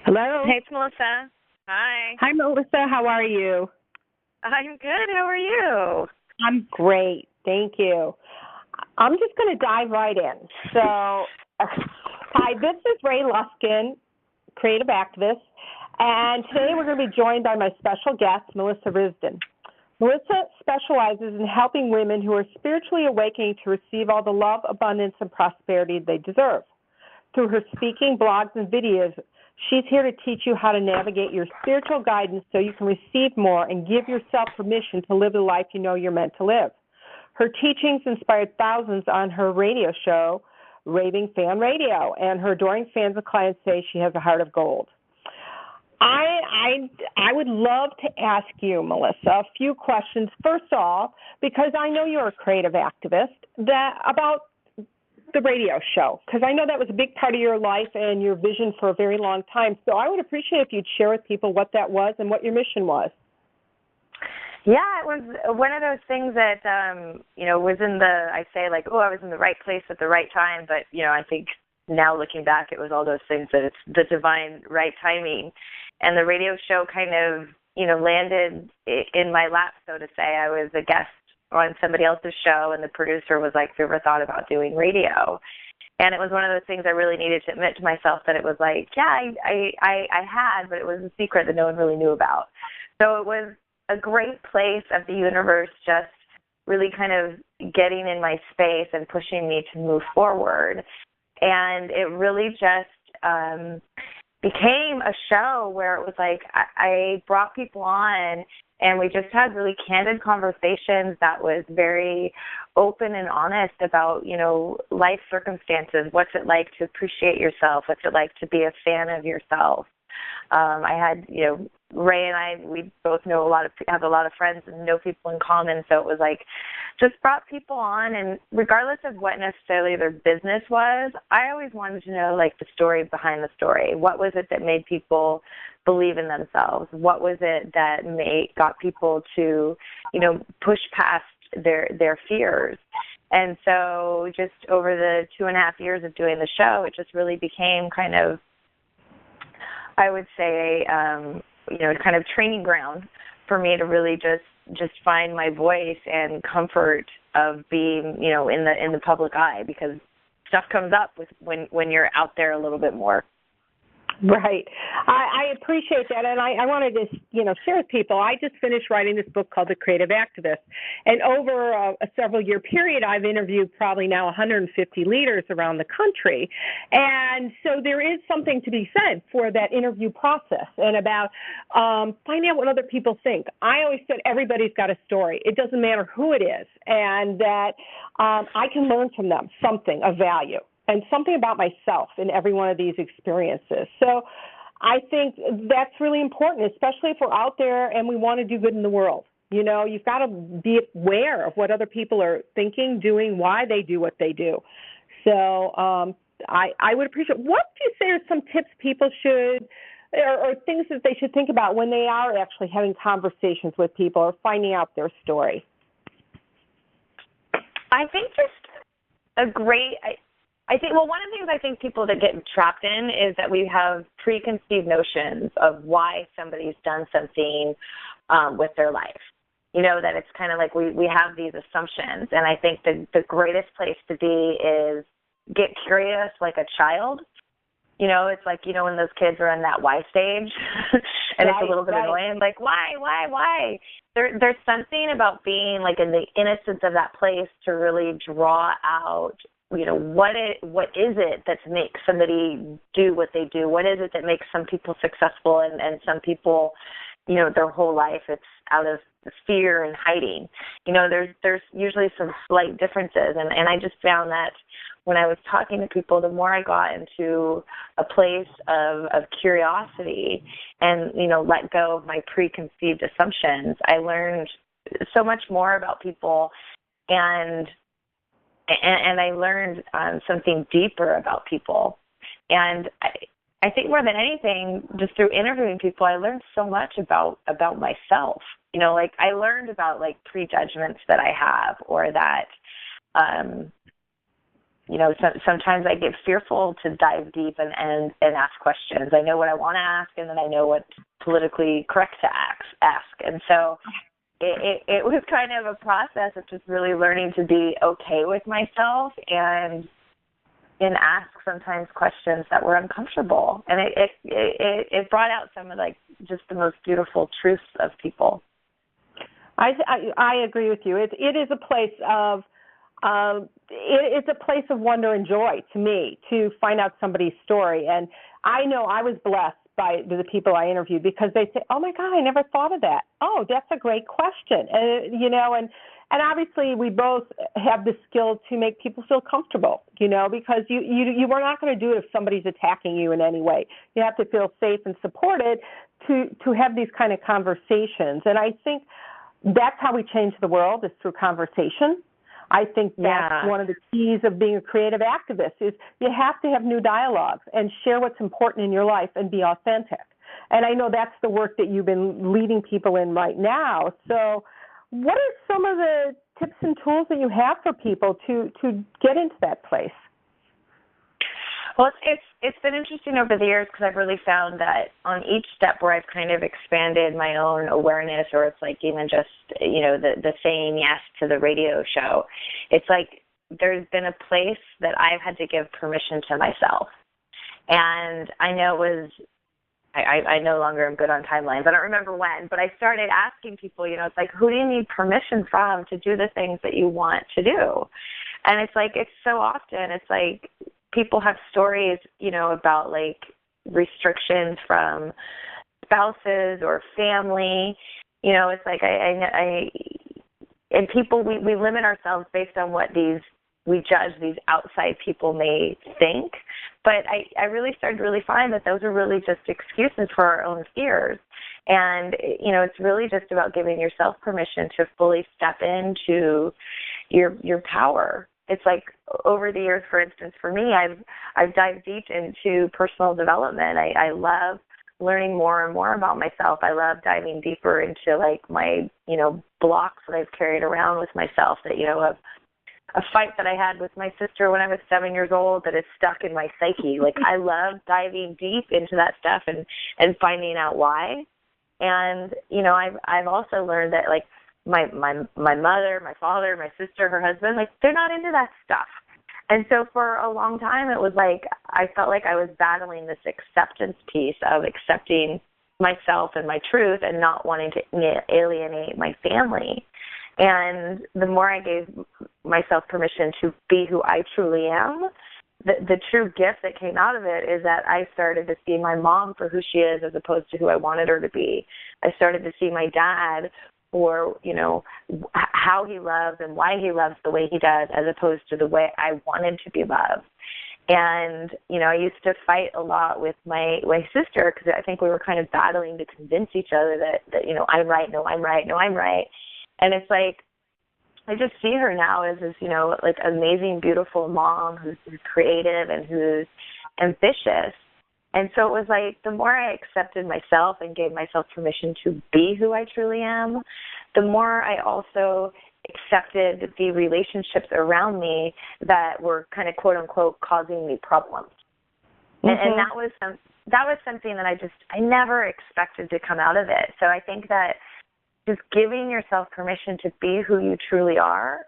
Hello. Hey, it's Melissa. Hi. Hi, Melissa. How are you? I'm good. How are you? I'm great. Thank you. I'm just going to dive right in. So, hi, this is Ray Luskin, creative activist, and today we're going to be joined by my special guest, Melissa Risdon. Melissa specializes in helping women who are spiritually awakening to receive all the love, abundance, and prosperity they deserve. Through her speaking, blogs, and videos, she's here to teach you how to navigate your spiritual guidance so you can receive more and give yourself permission to live the life you know you're meant to live. Her teachings inspired thousands on her radio show, Raving Fan Radio, and her adoring fans and clients say she has a heart of gold. I would love to ask you, Melissa, a few questions. First of all, because I know you're a creative activist, about the radio show, because I know that was a big part of your life and your vision for a very long time. So I would appreciate if you'd share with people what that was and what your mission was. Yeah, it was one of those things that, was I was in the right place at the right time. But, I think now looking back, it was all those things that it's the divine right timing. And the radio show kind of, landed in my lap, so to say. I was a guest on somebody else's show, and the producer was like, have you ever thought about doing radio? And it was one of those things I really needed to admit to myself that it was like, yeah, I had, but it was a secret that no one really knew about. So it was a great place of the universe just really kind of getting in my space and pushing me to move forward. And it really just became a show where it was like I brought people on and we just had really candid conversations that was very open and honest about, life circumstances. What's it like to appreciate yourself? What's it like to be a fan of yourself? I had, Ray and I, we both have a lot of friends and know people in common. So it was like, just brought people on, and regardless of what necessarily their business was, I always wanted to know, like, the story behind the story. What was it that made people believe in themselves? What was it that got people to, push past their fears? And so just over the 2.5 years of doing the show, it just really became kind of, I would say, kind of training ground for me to really just find my voice and comfort of being, in the public eye, because stuff comes up when you're out there a little bit more. Right. I appreciate that, and I wanted to, share with people. I just finished writing this book called The Creative Activist, and over a several-year period, I've interviewed probably now 150 leaders around the country, and so there is something to be said for that interview process and about finding out what other people think. I always said everybody's got a story. It doesn't matter who it is, and that I can learn from them something of value and something about myself in every one of these experiences. So I think that's really important, especially if we're out there and we want to do good in the world. You've got to be aware of what other people are thinking, doing, why they do what they do. So I would appreciate, what do you say are some tips people should, or things that they should think about when they are actually having conversations with people or finding out their story? I think one of the things I think people that get trapped in is that we have preconceived notions of why somebody's done something with their life. That it's kind of like we have these assumptions. And I think the greatest place to be is get curious like a child. It's like, when those kids are in that why stage and it's a little bit annoying, like, why? There's something about being like in the innocence of that place to really draw out, what is it that makes somebody do what they do? What is it that makes some people successful and some people, their whole life it's out of fear and hiding. There's usually some slight differences, and I just found that when I was talking to people, the more I got into a place of curiosity and, let go of my preconceived assumptions, I learned so much more about people, and I learned something deeper about people. And I think more than anything, just through interviewing people, I learned so much about myself. Like I learned about like prejudgments that I have, or that sometimes I get fearful to dive deep and ask questions. I know what I want to ask, and then I know what's politically correct to ask. And so it was kind of a process of just really learning to be okay with myself and ask sometimes questions that were uncomfortable. And it brought out some of like just the most beautiful truths of people. I agree with you. It is a place of it's a place of wonder and joy to me to find out somebody's story. And I know I was blessed by the people I interviewed because they say, "Oh my God, I never thought of that. Oh, that's a great question." And obviously we both have the skill to make people feel comfortable, because you are not going to do it if somebody's attacking you in any way. You have to feel safe and supported to have these kind of conversations. And I think that's how we change the world, is through conversation. I think that's one of the keys of being a creative activist is you have to have new dialogues and share what's important in your life and be authentic. And I know that's the work that you've been leading people in right now. So what are some of the tips and tools that you have for people to get into that place? Well, it's been interesting over the years because I've really found that on each step where I've kind of expanded my own awareness, or it's like even just, the saying yes to the radio show, it's like there's been a place that I've had to give permission to myself. And I know it was, I no longer am good on timelines. I don't remember when, but I started asking people, it's like, who do you need permission from to do the things that you want to do? And it's like, it's so often, it's like, people have stories, about like restrictions from spouses or family. It's like and people, we limit ourselves based on what we judge these outside people may think. But I really started to really find that those are really just excuses for our own fears. And, it's really just about giving yourself permission to fully step into your power. It's like over the years, for instance, for me, I've dived deep into personal development. I love learning more and more about myself. I love diving deeper into like my, blocks that I've carried around with myself that, of a fight that I had with my sister when I was 7 years old that is stuck in my psyche. Like I love diving deep into that stuff and finding out why. And, I've also learned that like, my mother, my father, my sister, her husband, like they're not into that stuff. And so for a long time, it was like I felt like I was battling this acceptance piece of accepting myself and my truth and not wanting to alienate my family. And the more I gave myself permission to be who I truly am, the true gift that came out of it is that I started to see my mom for who she is as opposed to who I wanted her to be. I started to see my dad for, how he loves and why he loves the way he does as opposed to the way I wanted to be loved. And, I used to fight a lot with my sister because I think we were kind of battling to convince each other that I'm right, no, I'm right, no, I'm right. And it's like, I just see her now as this, like amazing, beautiful mom who's creative and who's ambitious. And so it was like the more I accepted myself and gave myself permission to be who I truly am, the more I also accepted the relationships around me that were kind of quote unquote causing me problems. Mm-hmm. And that was something that I never expected to come out of it. So I think that just giving yourself permission to be who you truly are,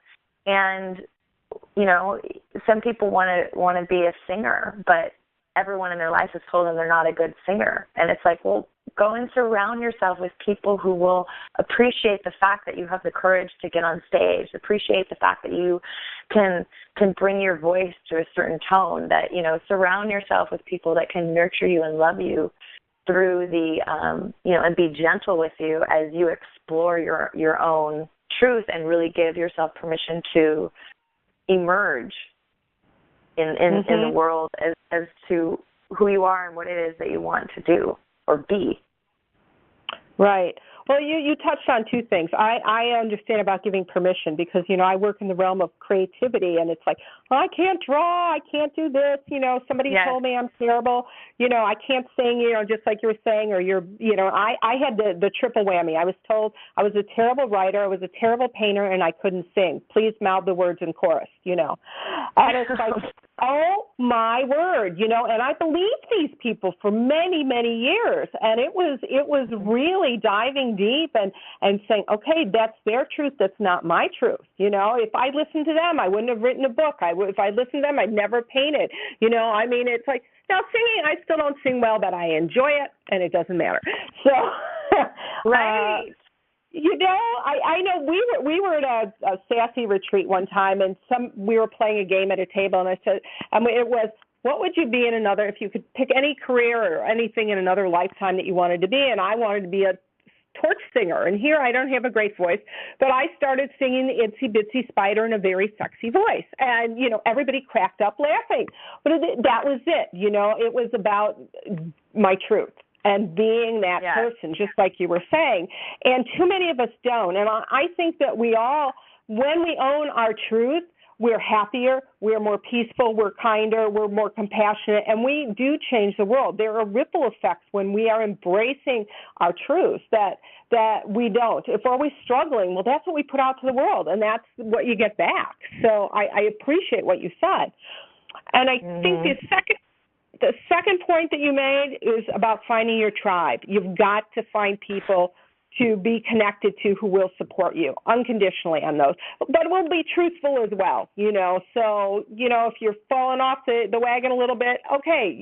and some people want to be a singer, but everyone in their life has told them they're not a good singer. And it's like, well, go and surround yourself with people who will appreciate the fact that you have the courage to get on stage, appreciate the fact that you can bring your voice to a certain tone, that, surround yourself with people that can nurture you and love you through the, and be gentle with you as you explore your own truth and really give yourself permission to emerge in the world as to who you are and what it is that you want to do or be. Right. Well, you touched on two things. I understand about giving permission because, I work in the realm of creativity, and it's like, oh, I can't draw, I can't do this, somebody told me I'm terrible, I can't sing, just like you were saying, or I had the triple whammy. I was told I was a terrible writer, I was a terrible painter, and I couldn't sing. Please mouth the words in chorus, And it's like, oh my word, and I believed these people for many, many years, and it was really diving deep and saying, okay, that's their truth, that's not my truth. If I listened to them, I wouldn't have written a book. If I listened to them, I'd never painted. It's like, now singing, I still don't sing well, but I enjoy it, and it doesn't matter. So, right. I know we were at a sassy retreat one time, and we were playing a game at a table, and I said, it was, what would you be if you could pick any career or anything in another lifetime that you wanted to be? And I wanted to be a torch singer. And here I don't have a great voice, but I started singing the Itsy Bitsy Spider in a very sexy voice. And, everybody cracked up laughing. But that was it. It was about my truth and being that person, just like you were saying. And too many of us don't. And I think that we all, when we own our truth, we're happier, we're more peaceful, we're kinder, we're more compassionate, and we do change the world. There are ripple effects when we are embracing our truth that we don't. If we're always struggling, well, that's what we put out to the world, and that's what you get back. So I appreciate what you said. And I think the second point that you made is about finding your tribe. You've got to find people to be connected to who will support you unconditionally on those, but will be truthful as well, So, if you're falling off the wagon a little bit, okay,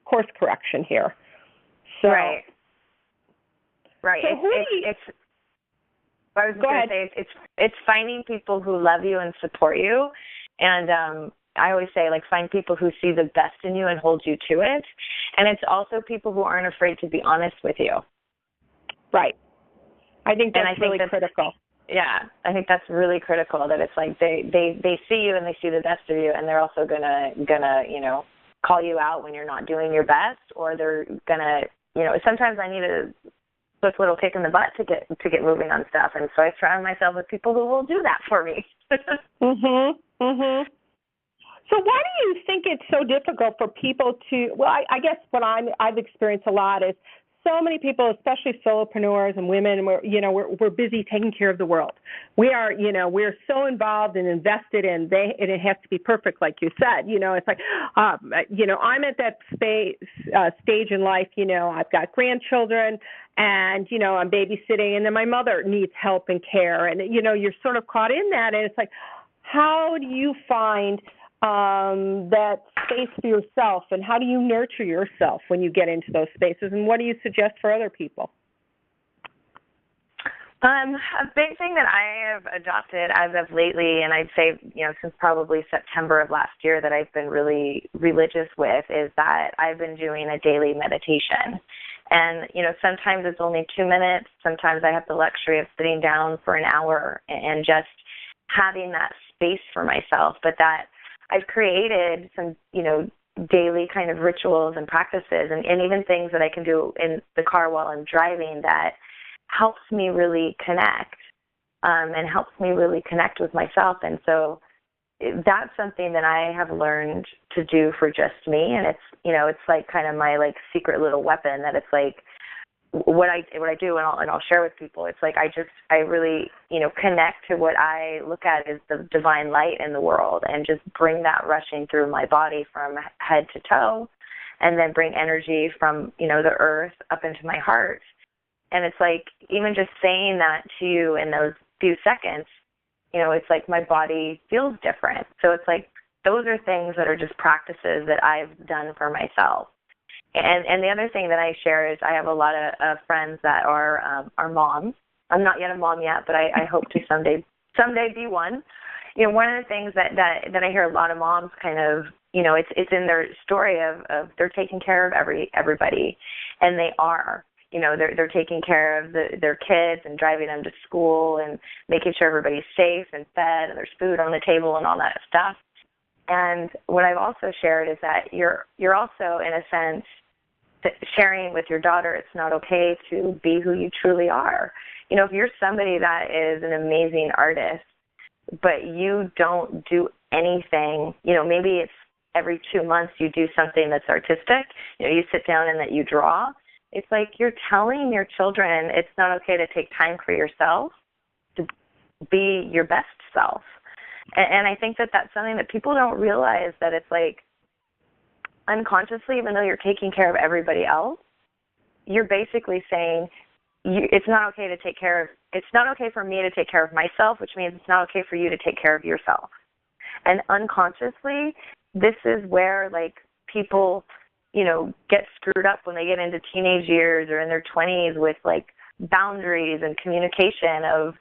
course correction here. So, right. So I was going to say it's finding people who love you and support you, and I always say, find people who see the best in you and hold you to it, and it's also people who aren't afraid to be honest with you. Right. I think that's really critical. Yeah, I think that's really critical, that it's like they see you and they see the best of you, and they're also gonna call you out when you're not doing your best, or they're gonna sometimes I need a quick little kick in the butt to get moving on stuff, and so I surround myself with people who will do that for me. So why do you think it's so difficult for people to? Well, I guess what I've experienced a lot is, so many people, especially solopreneurs and women, we're busy taking care of the world. We are, we're so involved and invested in and it has to be perfect, like you said. It's like, I'm at that stage in life. I've got grandchildren, and I'm babysitting, and then my mother needs help and care, and you're sort of caught in that, and it's like, how do you find that space for yourself, and how do you nurture yourself when you get into those spaces, and what do you suggest for other people? A big thing that I have adopted as of lately, and I'd say, since probably September of last year, that I've been really religious with, is that I've been doing a daily meditation. And, sometimes it's only 2 minutes. Sometimes I have the luxury of sitting down for an hour and just having that space for myself. But that I've created some, daily kind of rituals and practices and even things that I can do in the car while I'm driving that helps me really connect and helps me really connect with myself. And so that's something that I have learned to do for just me. And it's, it's like kind of my secret little weapon, that it's like what I do, and I'll share with people. It's like I really connect to what I look at as the divine light in the world, and just bring that rushing through my body from head to toe, and then bring energy from the earth up into my heart. And it's like, even just saying that to you in those few seconds, it's like my body feels different. So it's like, those are things that are just practices that I've done for myself. And the other thing that I share is I have a lot of friends that are moms. I'm not yet a mom yet, but I hope to someday be one. One of the things that I hear a lot of moms kind of, it's in their story of they're taking care of everybody, and they are. They're taking care of their kids and driving them to school and making sure everybody's safe and fed and there's food on the table and all that stuff. And what I've also shared is that you're also, in a sense, sharing with your daughter it's not okay to be who you truly are. You know, if you're somebody that is an amazing artist, but you don't do anything, you know, maybe it's every 2 months you do something that's artistic, you know, you sit down and that you draw, it's like you're telling your children it's not okay to take time for yourself, to be your best self. And I think that that's something that people don't realize, that it's like unconsciously, even though you're taking care of everybody else, you're basically saying it's not okay to take care of, it's not okay for me to take care of myself, which means it's not okay for you to take care of yourself. And unconsciously, this is where like people, you know, get screwed up when they get into teenage years or in their 20s with like boundaries and communication of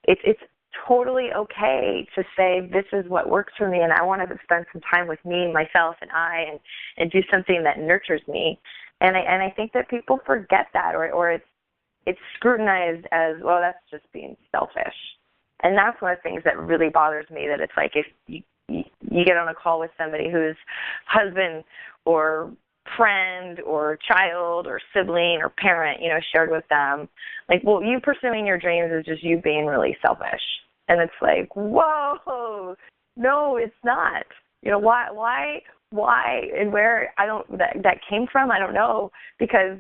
it's totally okay to say this is what works for me and I want to spend some time with me, myself, and do something that nurtures me. And I think that people forget that, or it's scrutinized as, well, that's just being selfish. And that's one of the things that really bothers me, that it's like if you get on a call with somebody whose husband or friend or child or sibling or parent, you know, shared with them, like, well, you pursuing your dreams is just you being really selfish. And it's like, whoa, no, it's not. You know, why, and where that came from, I don't know, because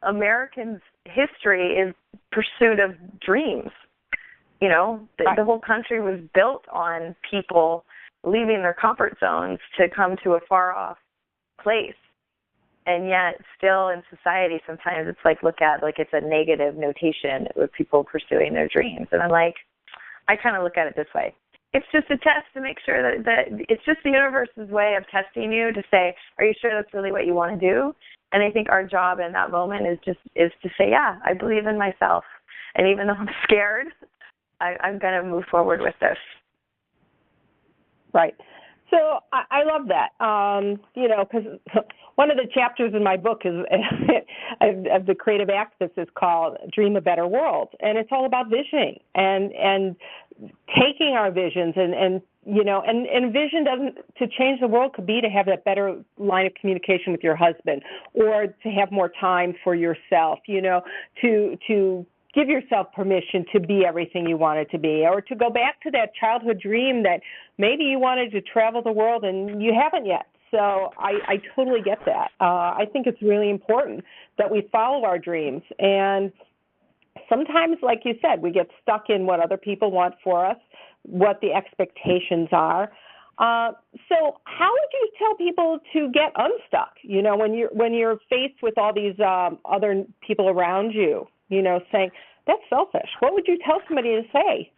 Americans' history is pursuit of dreams. You know, the whole country was built on people leaving their comfort zones to come to a far-off place. And yet still in society, sometimes it's like look at like it's a negative notation with people pursuing their dreams. And I'm like, I kind of look at it this way. It's just a test to make sure that it's just the universe's way of testing you to say, are you sure that's really what you want to do? And I think our job in that moment is to say, yeah, I believe in myself. And even though I'm scared, I'm going to move forward with this. Right. So I love that, you know, because one of the chapters in my book is of the creative activist is called Dream a Better World. And it's all about visioning and taking our visions and you know, and vision doesn't, to change the world could be to have that better line of communication with your husband, or to have more time for yourself, you know, to give yourself permission to be everything you wanted to be, or to go back to that childhood dream that maybe you wanted to travel the world and you haven't yet. So I totally get that. I think it's really important that we follow our dreams. And sometimes, like you said, we get stuck in what other people want for us, what the expectations are. So how would you tell people to get unstuck, you know, when you're faced with all these other people around you, you know, saying, that's selfish? What would you tell somebody to say?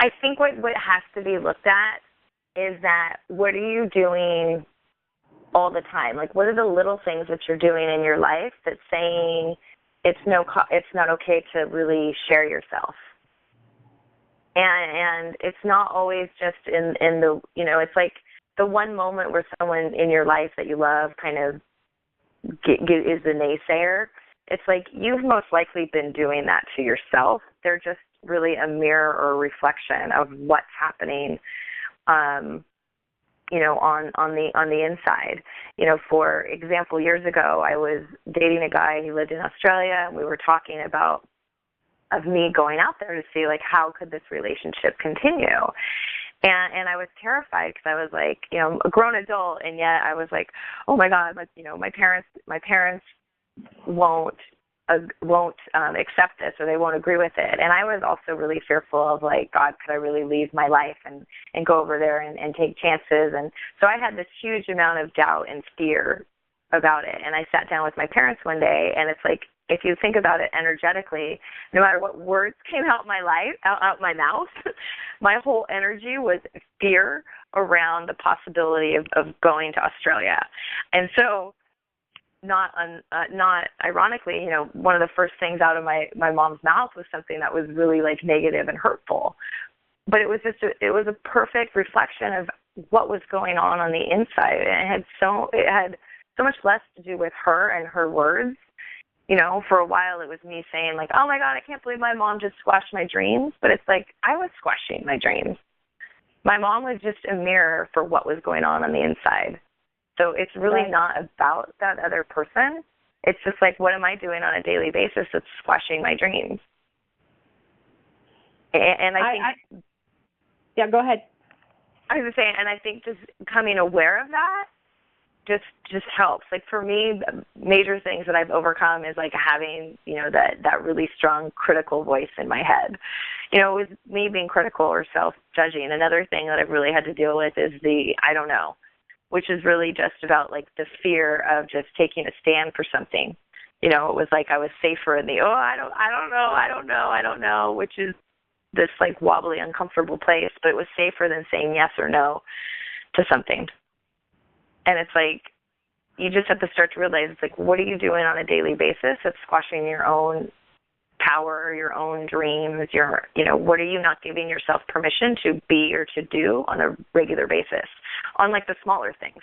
I think what has to be looked at is that what are you doing all the time? Like, what are the little things that you're doing in your life that's saying it's not okay to really share yourself? And it's not always just in the, you know, it's like the one moment where someone in your life that you love kind of is the naysayer. It's like you've most likely been doing that to yourself. They're just really a mirror or a reflection of what's happening, you know, on the inside. You know, for example, years ago, I was dating a guy. He lived in Australia, and we were talking about of me going out there to see, like, how could this relationship continue. And I was terrified because I was like, you know, a grown adult, and yet I was like, oh my God, you know, my parents won't accept this, or they won't agree with it. And I was also really fearful of, like, God, could I really leave my life and go over there and take chances? And so I had this huge amount of doubt and fear about it. And I sat down with my parents one day, and it's like, if you think about it energetically, no matter what words came out my mouth, my whole energy was fear around the possibility of going to Australia. And so, not ironically, you know, one of the first things out of my mom's mouth was something that was really, like, negative and hurtful. But it was it was a perfect reflection of what was going on the inside. And it had so much less to do with her and her words. You know, for a while it was me saying, like, oh my God, I can't believe my mom just squashed my dreams. But it's like I was squashing my dreams. My mom was just a mirror for what was going on the inside. So it's really not about that other person. It's just like, what am I doing on a daily basis that's squashing my dreams? And I think... Yeah, go ahead. I was saying, and I think just becoming aware of that just helps. Like for me, major things that I've overcome is like having, that really strong critical voice in my head. With me being critical or self-judging, another thing that I've really had to deal with is the I don't know, which is really just about like the fear of just taking a stand for something. It was like I was safer in the, I don't know, which is this like wobbly, uncomfortable place, but it was safer than saying yes or no to something. And it's like, you just have to start to realize, it's like, what are you doing on a daily basis that's squashing your own power, your own dreams, what are you not giving yourself permission to be or to do on a regular basis on like the smaller things?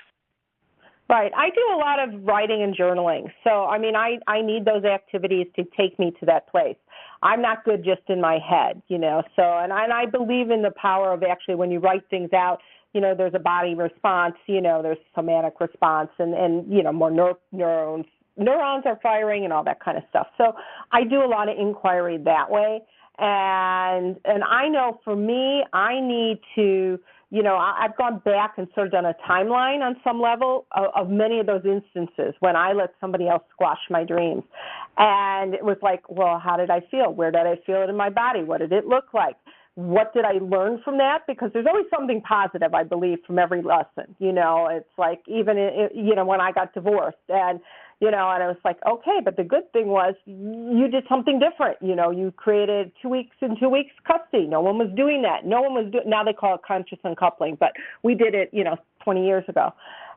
Right. I do a lot of writing and journaling. So, I mean, I need those activities to take me to that place. I'm not good just in my head, So, and I believe in the power of actually when you write things out, there's a body response, there's somatic response, and more neurons are firing and all that kind of stuff. So I do a lot of inquiry that way. And I know for me, I need to, I've gone back and sort of done a timeline on some level of many of those instances when I let somebody else squash my dreams. And it was like, well, how did I feel? Where did I feel it in my body? What did it look like? What did I learn from that? Because there's always something positive, I believe, from every lesson. It's like even, when I got divorced and I was like, okay, but the good thing was you did something different. You created 2 weeks in 2 weeks custody. No one was doing that. No one was doing, now they call it conscious uncoupling, but we did it, 20 years ago.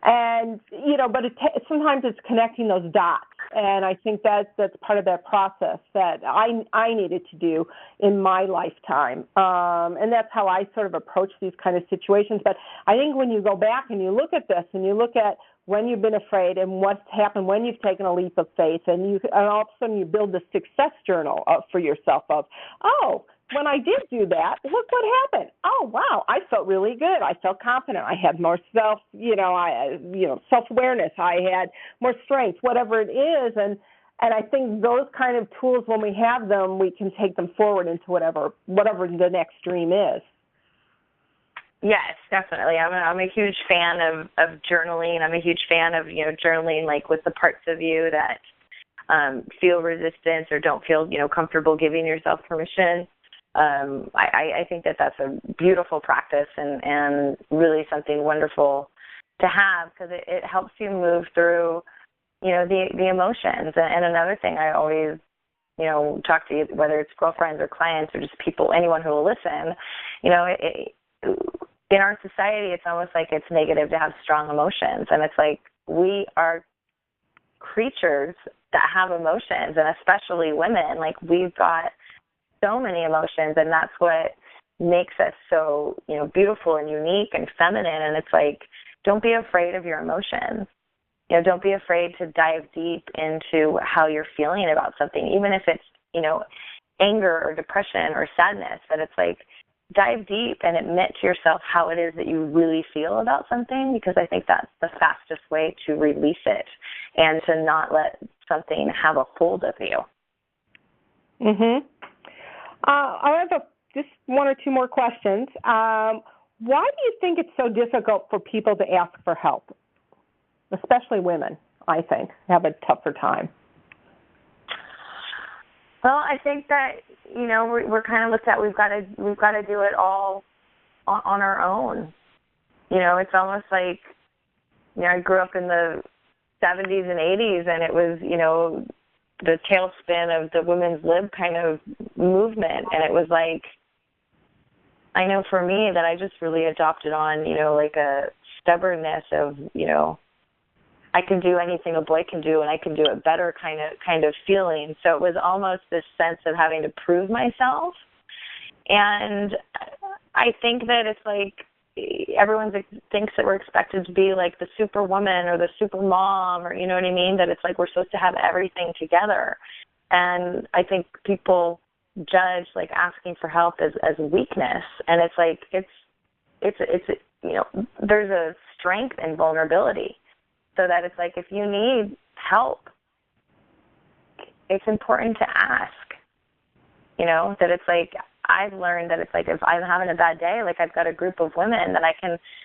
And, but sometimes it's connecting those dots. And I think that's part of that process that I needed to do in my lifetime. And that's how I sort of approach these kind of situations. But I think when you go back and you look at this and you look at when you've been afraid and what's happened when you've taken a leap of faith, and all of a sudden you build the success journal for yourself of, oh, when I did do that, look what happened. Oh, wow, I felt really good. I felt confident. I had more self-awareness. I had more strength, whatever it is. And I think those kind of tools, when we have them, we can take them forward into whatever the next dream is. Yes, definitely. I'm a huge fan of journaling. I'm a huge fan of, journaling like with the parts of you that feel resistance or don't feel, comfortable giving yourself permission. I think that's a beautiful practice and really something wonderful to have because it helps you move through, the emotions. And another thing I always, talk to you, whether it's girlfriends or clients or just people, anyone who will listen, in our society, it's almost like it's negative to have strong emotions. And it's like we are creatures that have emotions, and especially women. Like we've got so many emotions, and that's what makes us so, beautiful and unique and feminine. And it's like, don't be afraid of your emotions. Don't be afraid to dive deep into how you're feeling about something, even if it's, anger or depression or sadness. But it's like, dive deep and admit to yourself how it is that you really feel about something, because I think that's the fastest way to release it and to not let something have a hold of you. Mm-hmm. I have just one or two more questions. Why do you think it's so difficult for people to ask for help? Especially women, I think, have a tougher time. Well, I think that, we're kind of looked at, we've got to do it all on our own. It's almost like, I grew up in the 70s and 80s, and it was, the tailspin of the women's lib kind of movement. And it was like, I know for me that I just really adopted on, like a stubbornness of, I can do anything a boy can do, and I can do it better kind of feeling. So it was almost this sense of having to prove myself. And I think that it's like everyone thinks that we're expected to be like the superwoman or the super mom, or you know what I mean, that it's like we're supposed to have everything together. And I think people judge like asking for help as weakness. And it's like, there's a strength in vulnerability, so that it's like if you need help, it's important to ask. That it's like I've learned that it's like if I'm having a bad day, like I've got a group of women that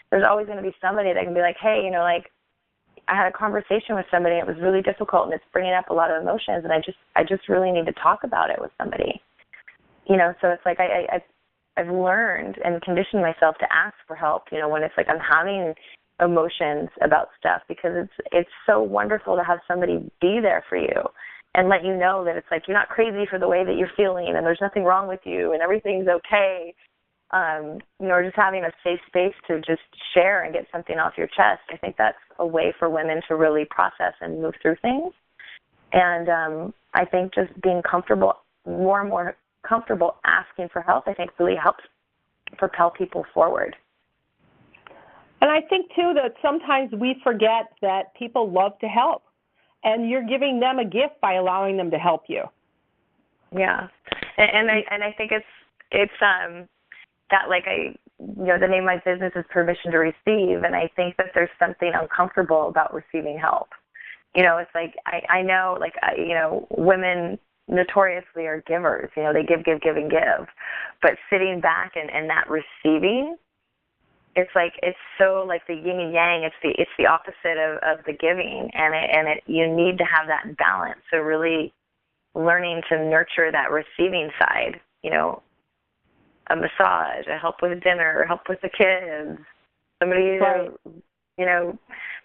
there's always going to be somebody that can be like, hey, like I had a conversation with somebody, it was really difficult and it's bringing up a lot of emotions, and I just really need to talk about it with somebody. So it's like I've learned and conditioned myself to ask for help, when it's like I'm having emotions about stuff, because it's so wonderful to have somebody be there for you and let you know that it's like you're not crazy for the way that you're feeling and there's nothing wrong with you and everything's okay. Or just having a safe space to just share and get something off your chest. I think that's a way for women to really process and move through things. And I think just being more and more comfortable asking for help, I think really helps propel people forward. And I think, too, that sometimes we forget that people love to help, and you're giving them a gift by allowing them to help you. Yeah. And I think it's that, like, the name of my business is Permission to Receive, and I think that there's something uncomfortable about receiving help. It's like I know, like, women notoriously are givers. They give, and give. But sitting back and not receiving, it's like it's so like the yin and yang. It's the opposite of the giving, and you need to have that balance. So really learning to nurture that receiving side. A massage, a help with dinner, help with the kids, somebody right.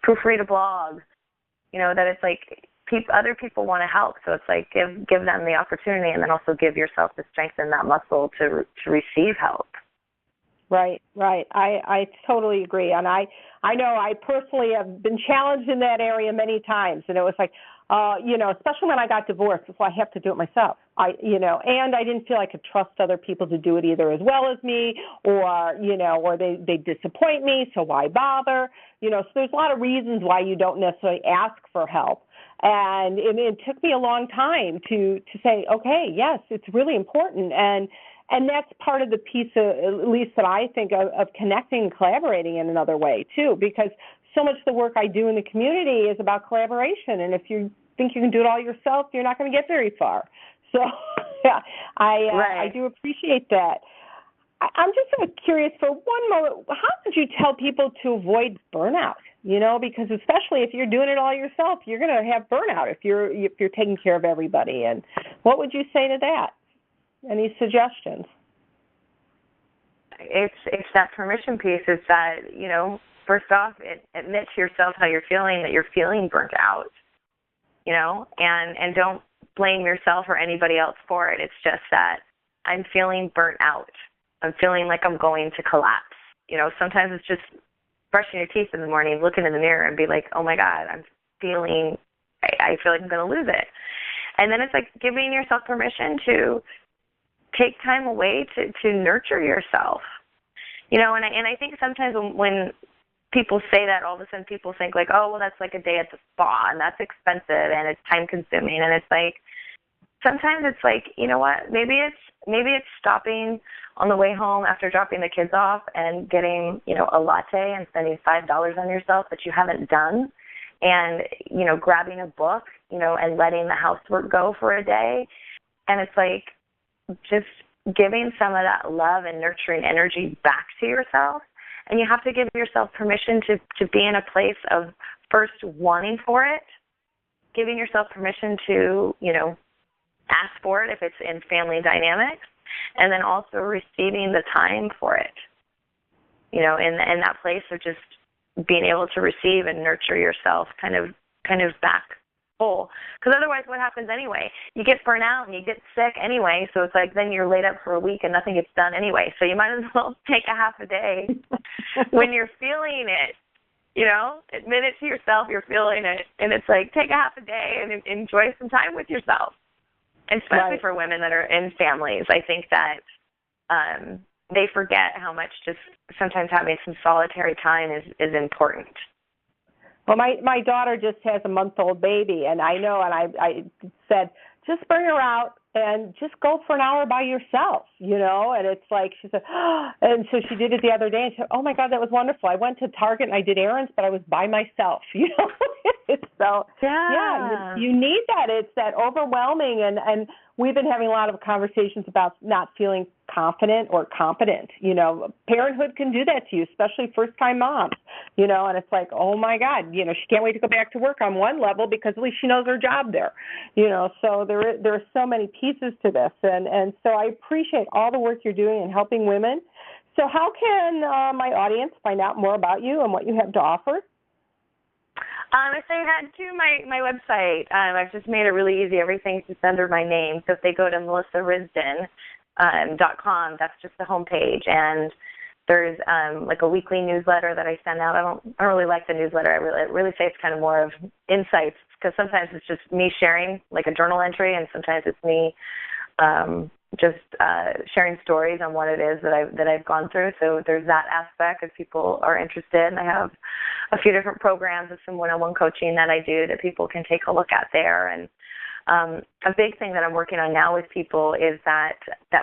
Proofread a blog. That it's like other people want to help, so it's like give them the opportunity, and then also give yourself the strength and that muscle to receive help. Right. I totally agree, and I know I personally have been challenged in that area many times, and it was like, especially when I got divorced, so I have to do it myself. And I didn't feel I could trust other people to do it either as well as me, or they disappoint me, so why bother? So there's a lot of reasons why you don't necessarily ask for help. And it took me a long time to say, okay, yes, it's really important. And that's part of the piece, at least that I think of connecting and collaborating in another way, too, because so much of the work I do in the community is about collaboration. And if you think you can do it all yourself, you're not going to get very far. So, yeah, I do appreciate that. I'm just sort of curious for one moment, how would you tell people to avoid burnout? Because especially if you're doing it all yourself, you're going to have burnout if you're taking care of everybody. And what would you say to that? Any suggestions? It's that permission piece. It's that, first off, admit to yourself how you're feeling, that you're feeling burnt out, and don't blame yourself or anybody else for it. It's just that I'm feeling burnt out. I'm feeling like I'm going to collapse. Sometimes it's just brushing your teeth in the morning, looking in the mirror and be like, oh my God, I feel like I'm going to lose it. And then it's like giving yourself permission to take time away to nurture yourself. And I think sometimes when people say that, all of a sudden people think like, oh, well, that's like a day at the spa and that's expensive and it's time consuming. And it's like, sometimes it's like, you know what, maybe it's stopping on the way home after dropping the kids off and getting, a latte and spending $5 on yourself that you haven't done, and, grabbing a book, and letting the housework go for a day. And it's like just giving some of that love and nurturing energy back to yourself. And you have to give yourself permission to be in a place of first wanting for it, giving yourself permission to, ask for it if it's in family dynamics, and then also receiving the time for it, in that place of just being able to receive and nurture yourself kind of back whole. Because otherwise what happens anyway? You get burnt out and you get sick anyway, so it's like then you're laid up for a week and nothing gets done anyway. So you might as well take a half a day when you're feeling it. Admit it to yourself you're feeling it, and it's like take a half a day and enjoy some time with yourself. Especially for women that are in families, I think that they forget how much just sometimes having some solitary time is important. Well, my daughter just has a month-old baby, and I know, and I said, just bring her out, and just go for an hour by yourself, And it's like, she said, and so she did it the other day, and she said, oh, my God, that was wonderful. I went to Target and I did errands, but I was by myself, So, yeah, you need that. It's that overwhelming, and we've been having a lot of conversations about not feeling confident or competent. Parenthood can do that to you, especially first-time moms, and it's like, oh, my God, she can't wait to go back to work on one level because at least she knows her job there, So there are so many pieces to this, and so I appreciate all the work you're doing in helping women. So how can my audience find out more about you and what you have to offer? If they head to my website, I've just made it really easy. Everything's just under my name. So if they go to melissarisdon.com, that's just the homepage. And there's like a weekly newsletter that I send out. I don't really like the newsletter. I really say it's kind of more of insights, because sometimes it's just me sharing like a journal entry, and sometimes it's me just sharing stories on what it is that I've gone through. So there's that aspect if people are interested. And I have a few different programs of some one-on-one coaching that I do that people can take a look at there. And a big thing that I'm working on now with people is that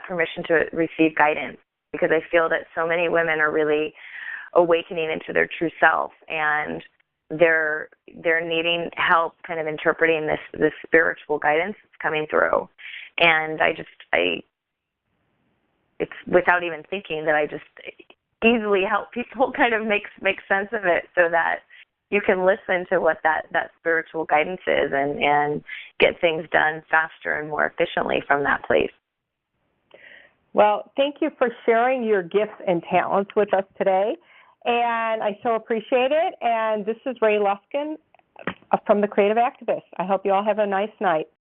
permission to receive guidance, because I feel that so many women are really awakening into their true self, and they're needing help kind of interpreting this spiritual guidance that's coming through. And it's without even thinking that I just easily help people kind of make sense of it, so that you can listen to what that spiritual guidance is and get things done faster and more efficiently from that place. Well, thank you for sharing your gifts and talents with us today, and I so appreciate it. And this is Ray Luskin from The Creative Activist. I hope you all have a nice night.